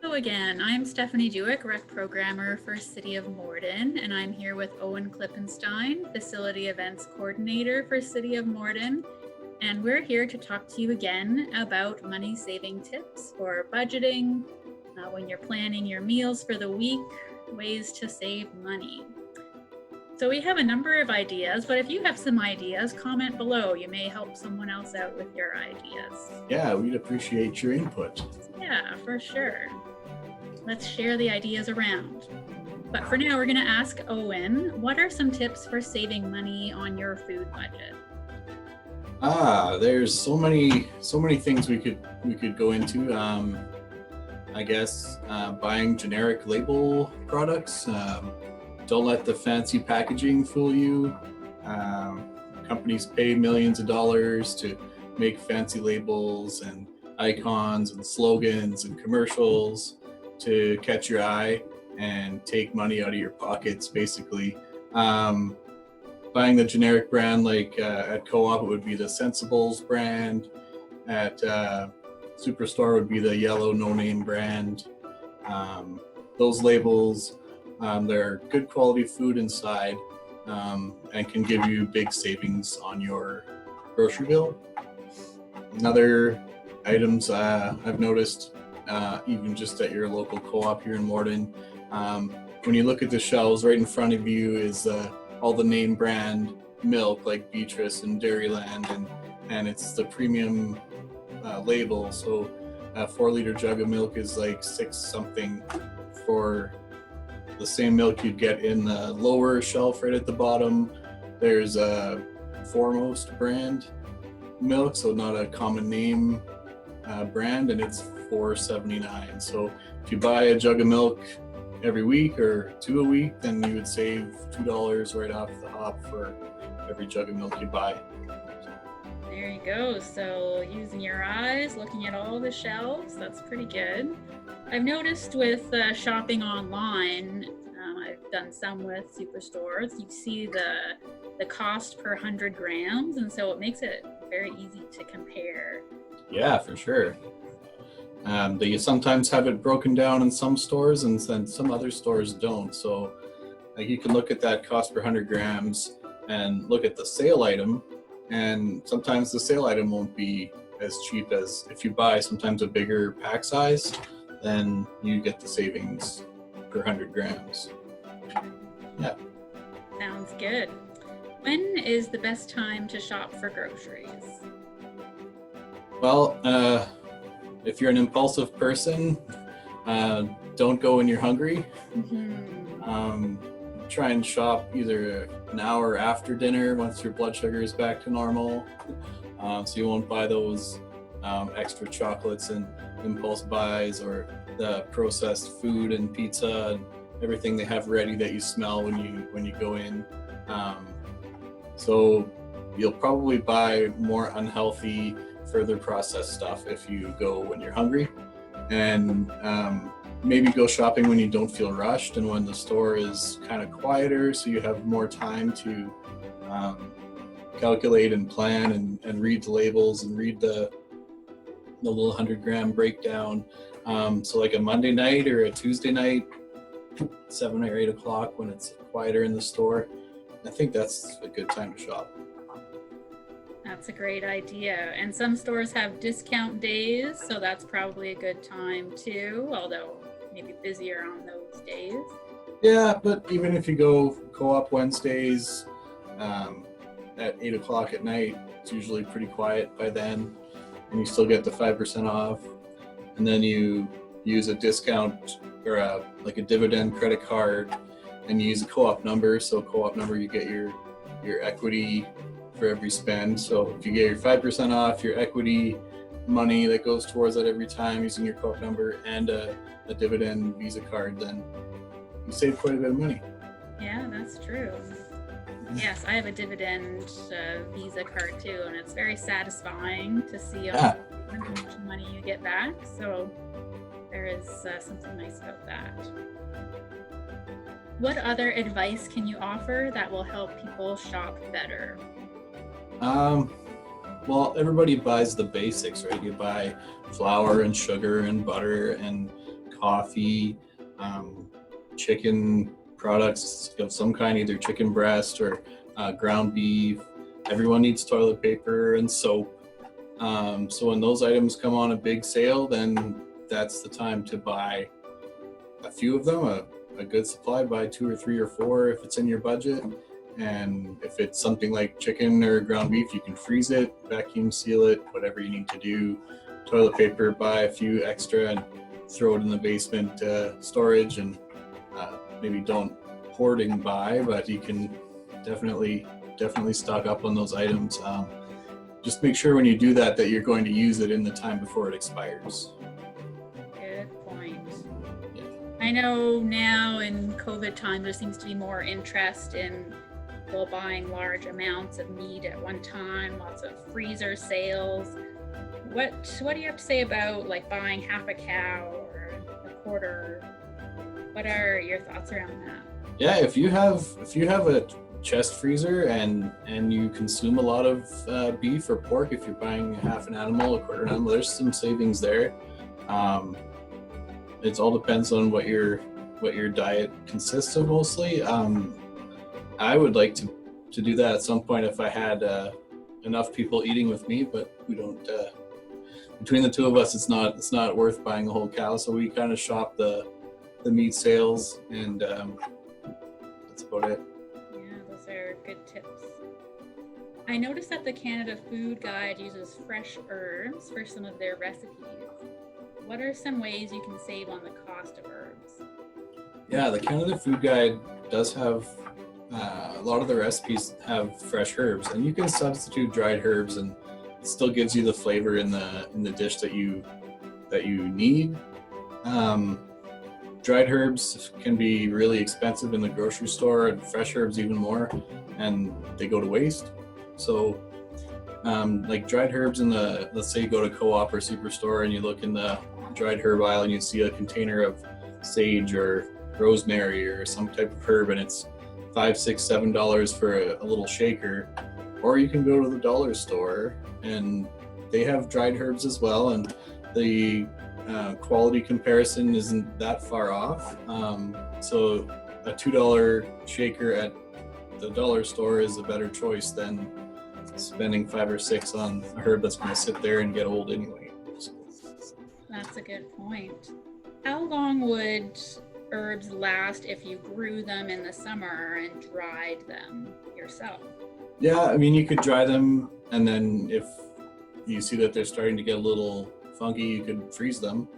Hello again. I'm Stephanie Dewick, Rec Programmer for City of Morden, and I'm here with Owen Klippenstein, Facility Events Coordinator for City of Morden. And we're here to talk to you again about money-saving tips for budgeting, when you're planning your meals for the week, ways to save money. So we have a number of ideas, but if you have some ideas, comment below. You may help someone else out with your ideas. Yeah, we'd appreciate your input. Yeah, for sure. Let's share the ideas around. But for now, we're going to ask Owen, what are some tips for saving money on your food budget? There's so many things we could go into. I guess buying generic label products. Don't let the fancy packaging fool you. Companies pay millions of dollars to make fancy labels and icons and slogans and commercials to catch your eye and take money out of your pockets, basically. Buying the generic brand, like at Co-op, it would be the Sensibles brand. At Superstore would be the yellow no-name brand. Those labels, they're good quality food inside and can give you big savings on your grocery bill. Another items I've noticed, even just at your local co-op here in Morden, when you look at the shelves, right in front of you is all the name brand milk like Beatrice and Dairyland, and it's the premium label. So a 4-liter jug of milk is like $6 something for the same milk you'd get in the lower shelf right at the bottom. There's a Foremost brand milk, so not a common name brand, and it's $4.79. So if you buy a jug of milk every week or 2 a week, then you would save $2 right off the hop for every jug of milk you buy. There you go. So using your eyes, looking at all the shelves, that's pretty good. I've noticed with shopping online, I've done some with Superstores, you see the cost per 100 grams, and so it makes it very easy to compare. Yeah, for sure. They sometimes have it broken down in some stores, and then some other stores don't. So like, you can look at that cost per 100 grams and look at the sale item, and sometimes the sale item won't be as cheap as if you buy sometimes a bigger pack size, then you get the savings per 100 grams. Yeah. Sounds good. When is the best time to shop for groceries? Well, if you're an impulsive person, don't go when you're hungry. Try and shop either an hour after dinner once your blood sugar is back to normal, so you won't buy those extra chocolates and impulse buys, or the processed food and pizza and everything they have ready that you smell when you go in. So you'll probably buy more unhealthy, further processed stuff if you go when you're hungry, and maybe go shopping when you don't feel rushed and when the store is kind of quieter, so you have more time to calculate and plan and read the labels and read the little 100-gram breakdown. So like a Monday night or a Tuesday night, 7 or 8 o'clock, when it's quieter in the store, I think that's a good time to shop. That's a great idea. And some stores have discount days, so that's probably a good time too, although maybe busier on those days. Yeah, but even if you go Co-op Wednesdays at 8 o'clock at night, it's usually pretty quiet by then, and you still get the 5% off. And then you use a discount or a dividend credit card, and you use a Co-op number. So Co-op number, you get your equity for every spend. So if you get your 5% off, your equity money that goes towards that every time using your Co-op number, and a dividend Visa card, then you save quite a bit of money. Yeah, that's true. Yes, I have a dividend Visa card too, and it's very satisfying to see how much money you get back. So there is something nice about that. What other advice can you offer that will help people shop better? Well, everybody buys the basics, right? You buy flour and sugar and butter and coffee, chicken products of some kind, either chicken breast or ground beef. Everyone needs toilet paper and soap. So when those items come on a big sale, then that's the time to buy a few of them, a good supply, buy 2 or 3 or 4 if it's in your budget. And if it's something like chicken or ground beef, you can freeze it, vacuum seal it, whatever you need to do. Toilet paper, buy a few extra and throw it in the basement storage, and maybe don't hoarding buy, but you can definitely stock up on those items. Just make sure when you do that you're going to use it in the time before it expires. Good point. Yeah. I know now in COVID time there seems to be more interest in people buying large amounts of meat at one time, lots of freezer sales. What do you have to say about like buying half a cow or a quarter? What are your thoughts around that? Yeah, if you have a chest freezer and you consume a lot of beef or pork, if you're buying half an animal, a quarter an animal, there's some savings there. It all depends on what your diet consists of mostly. I would like to do that at some point if I had enough people eating with me, but we don't. Between the two of us, it's not worth buying a whole cow, so we kind of shop the meat sales, and that's about it. Yeah, those are good tips. I noticed that the Canada Food Guide uses fresh herbs for some of their recipes. What are some ways you can save on the cost of herbs? Yeah, the Canada Food Guide does have a lot of the recipes have fresh herbs, and you can substitute dried herbs, and it still gives you the flavor in the dish that you need. Dried herbs can be really expensive in the grocery store, and fresh herbs even more, and they go to waste. So like dried herbs let's say you go to Co-op or Superstore and you look in the dried herb aisle and you see a container of sage or rosemary or some type of herb, and it's $5, $6, $7 for a little shaker. Or you can go to the dollar store and they have dried herbs as well, and the quality comparison isn't that far off. So a $2 shaker at the dollar store is a better choice than spending $5 or $6 on a herb that's going to sit there and get old anyway. So. That's a good point. How long would herbs last if you grew them in the summer and dried them yourself? Yeah, I mean, you could dry them, and then if you see that they're starting to get a little funky, you could freeze them.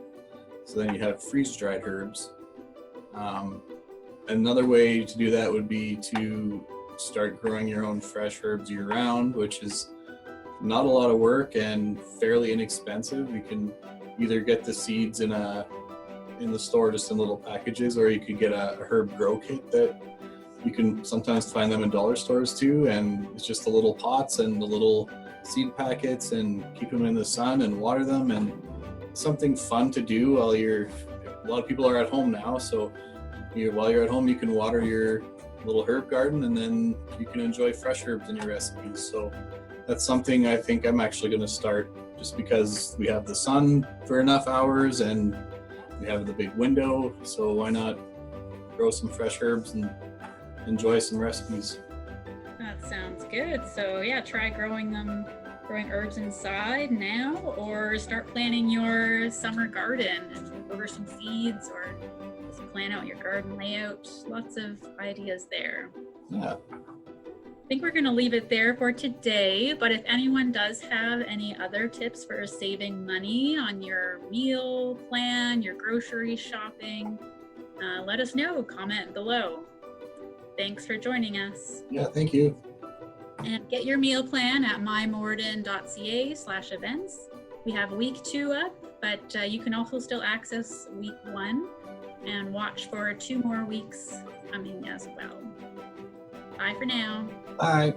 So then you have freeze-dried herbs. Another way to do that would be to start growing your own fresh herbs year-round, which is not a lot of work and fairly inexpensive. You can either get the seeds in the store just in little packages, or you could get a herb grow kit that you can sometimes find them in dollar stores too, and it's just the little pots and the little seed packets, and keep them in the sun and water them, and something fun to do while a lot of people are at home now, so while you're at home you can water your little herb garden, and then you can enjoy fresh herbs in your recipes. So that's something I think I'm actually going to start, just because we have the sun for enough hours and we have the big window, so why not grow some fresh herbs and enjoy some recipes. That sounds good. So yeah, try growing herbs inside now, or start planning your summer garden and over some seeds, or just plan out your garden layout. Lots of ideas there. Yeah. I think we're going to leave it there for today, but if anyone does have any other tips for saving money on your meal plan, your grocery shopping, let us know. Comment below. Thanks for joining us. Yeah, thank you. And get your meal plan at mymorden.ca/events. We have week 2 up, but you can also still access week 1 and watch for 2 more weeks coming as well. Bye for now. Bye.